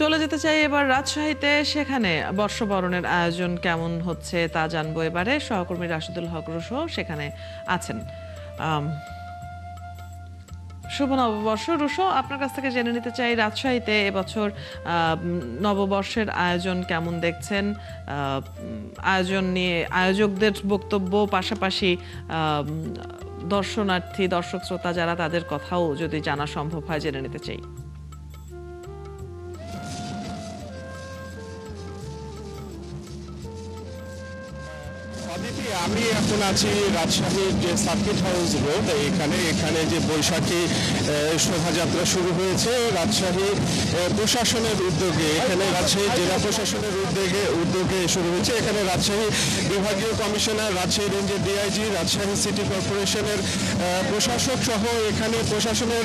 চলে যেতে চাই এবার রাজশাহীতে। সেখানে বর্ষবরণের আয়োজন কেমন হচ্ছে তা জানবো এবারে। সহকর্মী রাশিদুল হক রুশো সেখানে আছেন। আম, শুভ নববর্ষ রুশো, আপনার কাছ থেকে জেনে নিতে চাই রাজশাহীতে এবছর নববর্ষের আয়োজন কেমন দেখছেন। আয়োজন নিয়ে আয়োজকদের বক্তব্য, পাশাপাশি দর্শনার্থী দর্শক শ্রোতা যারা, তাদের কথাও যদি জানা সম্ভব হয় জেনে নিতে চাই। আমি এখন আছি রাজশাহীর যে সার্কিট হাউস রোড, এখানে যে বৈশাখী শোভাযাত্রা শুরু হয়েছে রাজশাহী প্রশাসনের উদ্যোগে। এখানে রাজশাহী জেলা প্রশাসনের উদ্যোগে শুরু হয়েছে। এখানে রাজশাহী বিভাগীয় কমিশনার, রাজশাহী রেঞ্জের ডিআইজি, রাজশাহী সিটি কর্পোরেশনের প্রশাসক সহ এখানে প্রশাসনের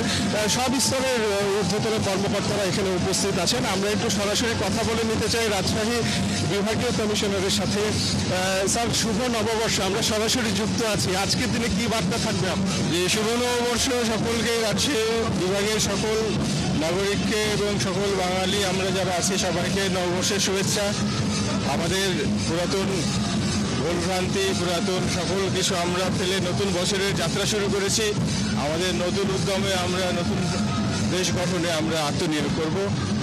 সব স্তরের ঊর্ধ্বতন কর্মকর্তারা এখানে উপস্থিত আছেন। আমরা একটু সরাসরি কথা বলে নিতে চাই রাজশাহী বিভাগীয় কমিশনারের সাথে। স্যার, শুভ নববর্ষ, আমরা সরাসরি যুক্ত আছি। আজকের দিনে কি বার্তা থাকবে আপনার? যে শুভ নববর্ষ সকলকে, রাজশাহী বিভাগের সকল নাগরিককে এবং সকল বাঙালি আমরা যারা আছি সবাইকে নববর্ষের শুভেচ্ছা। আমাদের পুরাতন ভুলভ্রান্তি, পুরাতন সকল কিছু আমরা ফেলে নতুন বছরের যাত্রা শুরু করেছি। আমাদের নতুন উদ্যমে আমরা নতুন দেশ গঠনে আমরা আত্মনিয়োগ করব।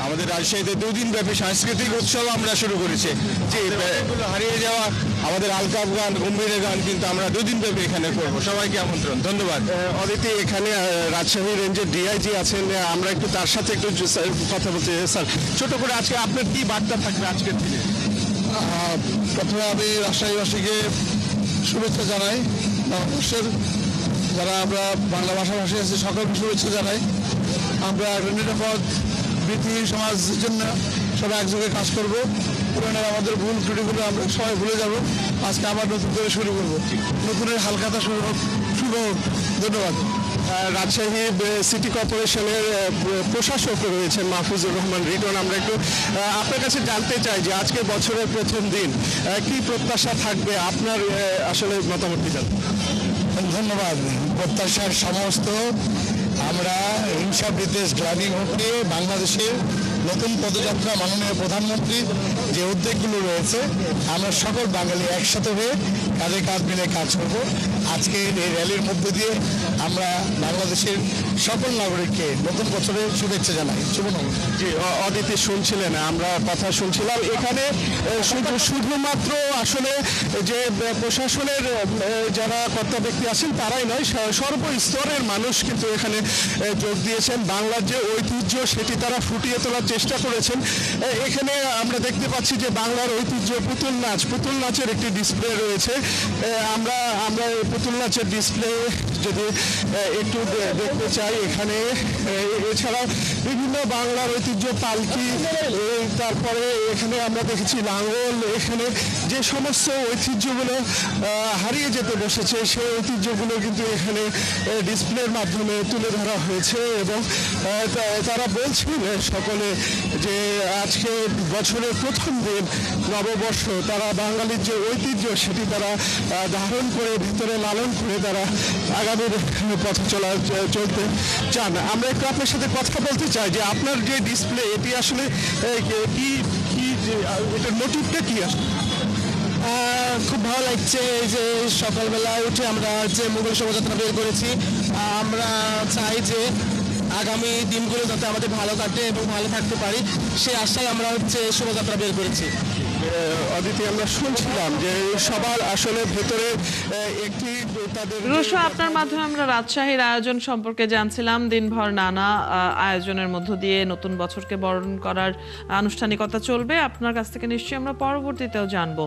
আমাদের রাজশাহীতে 2 দিন ব্যাপী সাংস্কৃতিক উৎসব আমরা শুরু করেছি। যে এগুলো হারিয়ে যাওয়া আমাদের আলকাপ গান, গম্ভীরের গান কিন্তু আমরা 2 দিন ব্যাপী এখানে করব। সবাইকে আমন্ত্রণ, ধন্যবাদ। অদিতি, এখানে রাজশাহী রেঞ্জের ডিআইজি আছেন, আমরা একটু তার সাথে একটু কথা বলতে। স্যার, ছোট করে আজকে আপনার কি বার্তা থাকবে আজকের দিনে? প্রথমে আমি রাজশাহীবাসীকে শুভেচ্ছা জানাই নববর্ষের। যারা আমরা বাংলা ভাষাভাষী আছি সকলকে শুভেচ্ছা জানাই। আমরা একটা নিরাপদ বৃত্তি সমাজের জন্য সবাই একযোগে কাজ করব। পুরানের আমাদের ভুল ত্রুটিগুলো আমরা সবাই ভুলে যাব। আজকে আবার নতুন করে শুরু করব। নতুনের হালখাতা শুরু হোক, শুভ হোক। ধন্যবাদ। রাজশাহী সিটি কর্পোরেশনের প্রশাসক রয়েছেন মাহফুজুর রহমান রিটন। আমরা একটু আপনার কাছে জানতে চাই যে আজকে বছরের প্রথম দিন কি প্রত্যাশা থাকবে আপনার, আসলে মতামত দিবেন। ধন্যবাদ। প্রত্যাশার সমস্ত আমরা হিংসা বিদ্বেষ গ্লানি ঘটিয়ে বাংলাদেশের নতুন পদযাত্রা মাননীয় প্রধানমন্ত্রীর যে উদ্যোগগুলো রয়েছে, আমরা সকল বাঙালি একসাথে হয়ে কাঁধে কাঁধ মিলে কাজ করব। আজকে এই র্যালির মধ্য দিয়ে আমরা বাংলাদেশের সকল নাগরিককে নতুন বছরের শুভেচ্ছা জানাই। শুভ নববর্ষ। জি, অদিতি শুনছিলেন, আমরা কথা শুনছিলাম। এখানে শুধুমাত্র আসলে যে প্রশাসনের যারা কর্তা ব্যক্তি আছেন তারাই নয়, সর্বস্তরের মানুষ কিন্তু এখানে যোগ দিয়েছেন। বাংলার যে ঐতিহ্য সেটি তারা ফুটিয়ে তোলার চেষ্টা করেছেন। এখানে আমরা দেখতে পাচ্ছি যে বাংলার ঐতিহ্য পুতুল নাচের একটি ডিসপ্লে রয়েছে। আমরা এই পুতুল নাচের ডিসপ্লে যদি একটু দেখতে চাই এখানে। এছাড়াও বিভিন্ন বাংলার ঐতিহ্য, পালকি, তারপরে এখানে আমরা দেখেছি লাঙ্গল। এখানে যে সমস্ত ঐতিহ্যগুলো হারিয়ে যেতে বসেছে সেই ঐতিহ্যগুলো কিন্তু এখানে ডিসপ্লের মাধ্যমে তুলে ধরা হয়েছে। এবং তারা বলছেন সকলে যে আজকে বছরের প্রথম দিন নববর্ষ, তারা বাঙালির যে ঐতিহ্য সেটি তারা ধারণ করে, ভিতরে লালন করে তারা আগামীর পথে চলতে চান। আমরা একটু আপনার সাথে কথা বলতে চাই যে আপনার যে ডিসপ্লে এটি আসলে কি এটার মোটিভটা কি আসলে? খুব ভালো লাগছে যে সকালবেলায় উঠে আমরা যে মুঘল শোভাযাত্রা বের করেছি। আমরা চাই যে আগামী দিনগুলো যাতে আমাদের ভালো কাটে এবং ভালো থাকতে পারি, সেই আশায় আমরা শোভাযাত্রা বের করেছি। অদিতি, আমরা শুনছিলাম যে সবার আসলে ভেতরে একটি তাদের রুশো, আপনার মাধ্যমে আমরা রাজশাহীর আয়োজন সম্পর্কে জানছিলাম। দিনভর নানা আয়োজনের মধ্য দিয়ে নতুন বছরকে বরণ করার আনুষ্ঠানিকতা চলবে। আপনার কাছ থেকে নিশ্চয়ই আমরা পরবর্তীতেও জানবো।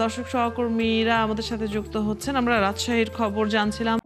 দর্শক সহকর্মীরা আমাদের সাথে যুক্ত হচ্ছেন। আমরা রাজশাহীর খবর জানছিলাম।